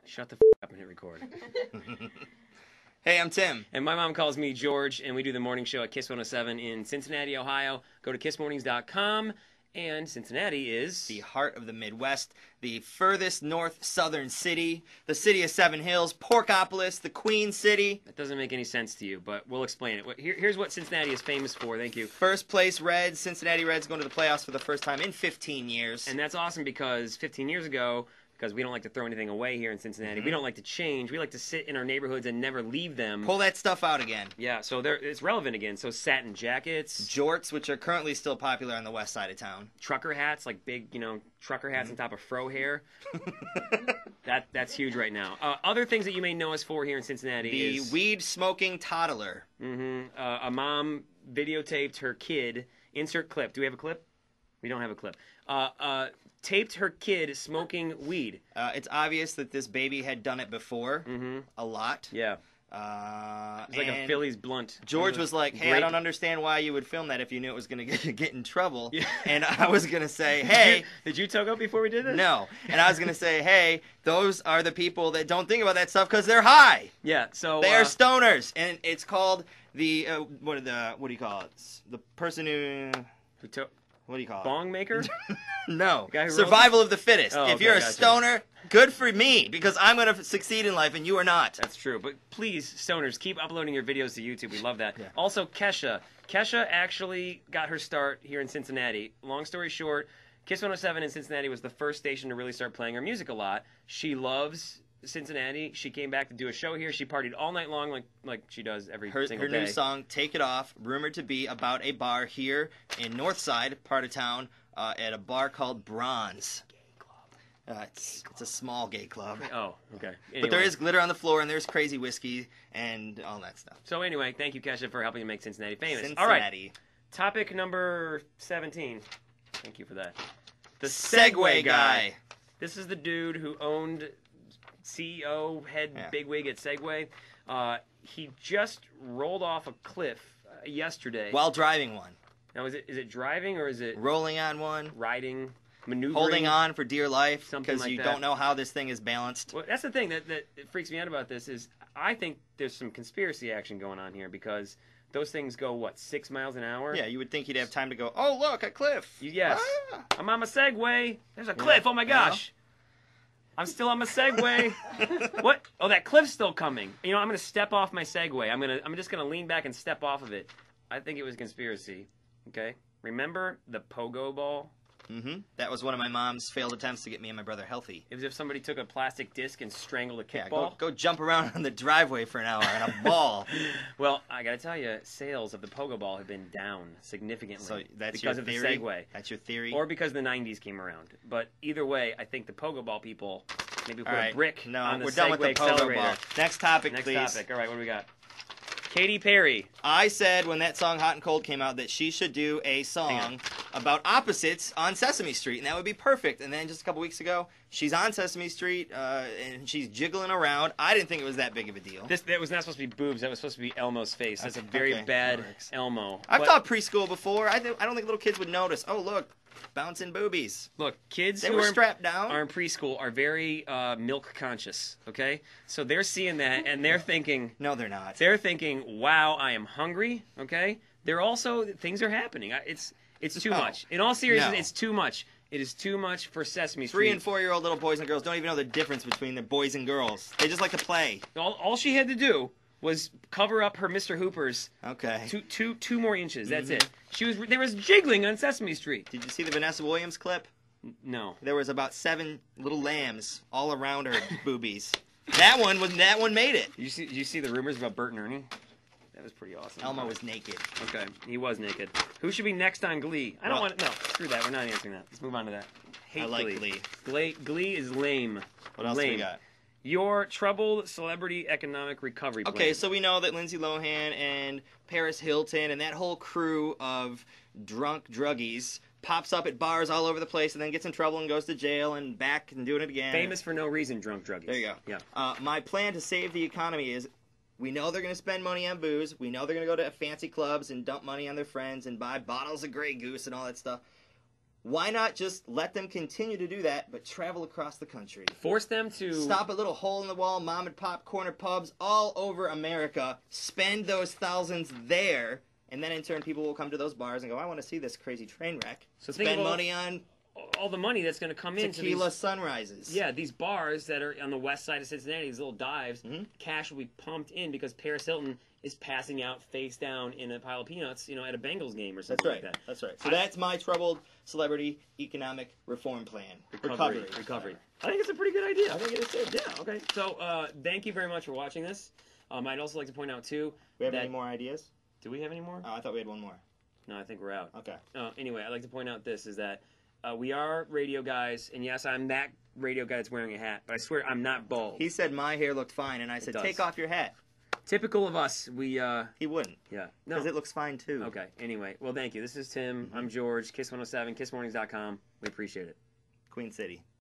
Shut the up and hit record. Hey, I'm Tim. And my mom calls me George, and we do the morning show at Kiss 107 in Cincinnati, Ohio. Go to kissmornings.com, and Cincinnati is The heart of the Midwest, the furthest north southern city, the city of Seven Hills, Porkopolis, the Queen City. That doesn't make any sense to you, but we'll explain it. Here's what Cincinnati is famous for. Thank you. First place Reds, Cincinnati Reds going to the playoffs for the first time in 15 years. And that's awesome because 15 years ago, because we don't like to throw anything away here in Cincinnati. We don't like to change. We like to sit in our neighborhoods and never leave them. Pull that stuff out again. Yeah, so it's relevant again. So satin jackets. Jorts, which are currently still popular on the west side of town. Trucker hats, like big, trucker hats on top of fro hair. That's huge right now. Other things that you may know us for here in Cincinnati is... The weed-smoking toddler. A mom videotaped her kid. Insert clip. Do we have a clip? We don't have a clip. Taped her kid smoking weed. It's obvious that this baby had done it before. A lot. Yeah. It's like a Phillies blunt. George was like, hey, I don't understand why you would film that if you knew it was going to get in trouble. Yeah. And I was going to say, hey. Did you toke up before we did this? No. And I was going to say, hey, those are the people that don't think about that stuff because they're high. Yeah, so. They are stoners. And it's called the, what do you call it? The person who... What do you call it? Bong maker? No. Survival of the fittest. Oh, if you're a stoner, good for me, because I'm going to succeed in life and you are not. That's true. But please, stoners, keep uploading your videos to YouTube. We love that. Yeah. Also, Kesha. Kesha actually got her start here in Cincinnati. Long story short, Kiss 107 in Cincinnati was the first station to really start playing her music a lot. She loves Cincinnati. She came back to do a show here. She partied all night long like she does every single day. Her new song, Take It Off, rumored to be about a bar here in Northside, part of town, at a bar called Bronze. Gay club. It's a small gay club. Oh, okay. Anyway. But there is glitter on the floor, and there's crazy whiskey, and all that stuff. So anyway, thank you, Kesha, for helping to make Cincinnati famous. Cincinnati. All right. Topic number 17. Thank you for that. The Segway guy. This is the dude who owned... CEO, bigwig at Segway. He just rolled off a cliff yesterday. While driving one. Now, is it driving or is it... Rolling on one. Riding, maneuvering? Holding on for dear life. Something because like you that. don't know how this thing is balanced. Well, that's the thing that freaks me out about this is I think there's some conspiracy action going on here because those things go, what, 6 miles an hour? Yeah, you would think he'd have time to go, oh, look, a cliff. Yes. Ah. I'm on my Segway. There's a cliff. Oh, my gosh. I'm still on my Segway. What? Oh, that cliff's still coming. I'm going to step off my Segway. I'm just going to lean back and step off of it. I think it was conspiracy. Okay? Remember the pogo ball? That was one of my mom's failed attempts to get me and my brother healthy. It was if somebody took a plastic disc and strangled a kickball. Yeah, go jump around on the driveway for an hour on a ball. Well, I got to tell you, sales of the pogo ball have been down significantly. So that's because your of the theory? Segway. That's your theory? Or because the 90s came around. But either way, I think the pogo ball people maybe put a brick on the we're Segway done with the accelerator. pogo ball. Next topic, Next please. topic. All right, what do we got? Katy Perry. I said when that song Hot and Cold came out that she should do a song about opposites on Sesame Street, and that would be perfect. And then just a couple weeks ago, she's on Sesame Street, and she's jiggling around. I didn't think it was that big of a deal. That was not supposed to be boobs. That was supposed to be Elmo's face. That's a very bad Elmo. I've taught preschool before. I don't think little kids would notice. Oh, look. Bouncing boobies. Look, kids who are strapped down are in preschool are very milk conscious, okay? So they're seeing that and they're thinking... No, they're not. They're thinking, wow, I am hungry, okay? They're also... Things are happening. It's too much. In all seriousness, it's too much. It is too much for Sesame Street. 3- and 4-year-old little boys and girls don't even know the difference between the boys and girls. They just like to play. All she had to do was cover up her Mr. Hoopers. Okay. Two more inches. That's it. There was jiggling on Sesame Street. Did you see the Vanessa Williams clip? No. There was about 7 little lambs all around her boobies. That one made it. Did you see the rumors about Bert and Ernie? That was pretty awesome. Elmo was naked. Okay, he was naked. Who should be next on Glee? I don't want to. No, screw that. We're not answering that. Let's move on to that. I like Glee. Glee is lame. What else do we got? Your troubled celebrity economic recovery plan. Okay, so we know that Lindsay Lohan and Paris Hilton and that whole crew of drunk druggies pops up at bars all over the place and then gets in trouble and goes to jail and back and doing it again. Famous for no reason, drunk druggies. There you go. Yeah. My plan to save the economy is we know they're going to spend money on booze. We know they're going to go to fancy clubs and dump money on their friends and buy bottles of Grey Goose and all that stuff. Why not just let them continue to do that, but travel across the country? Force them to Stop at little hole-in-the-wall mom and pop corner pubs all over America. Spend those thousands there, and then in turn people will come to those bars and go, I want to see this crazy train wreck. So spend money on all the money that's going to come into tequila sunrises. Yeah, these bars that are on the west side of Cincinnati, these little dives, cash will be pumped in because Paris Hilton is passing out face down in a pile of peanuts, at a Bengals game or something like that. That's right. So that's my troubled celebrity economic reform plan. Recovery. I think it's a pretty good idea. I think it is too. Yeah, okay. So thank you very much for watching this. I'd also like to point out, too, we have any more ideas? Do we have any more? Oh, I thought we had one more. No, I think we're out. Okay. Anyway, I'd like to point out this, is that we are radio guys, and yes, I'm that radio guy that's wearing a hat, but I swear I'm not bald. He said my hair looked fine, and I said, take off your hat. Typical of us. He wouldn't. Yeah. No. Because it looks fine, too. Okay. Anyway, well, thank you. This is Tim. I'm George. Kiss107, kissmornings.com. We appreciate it. Queen City.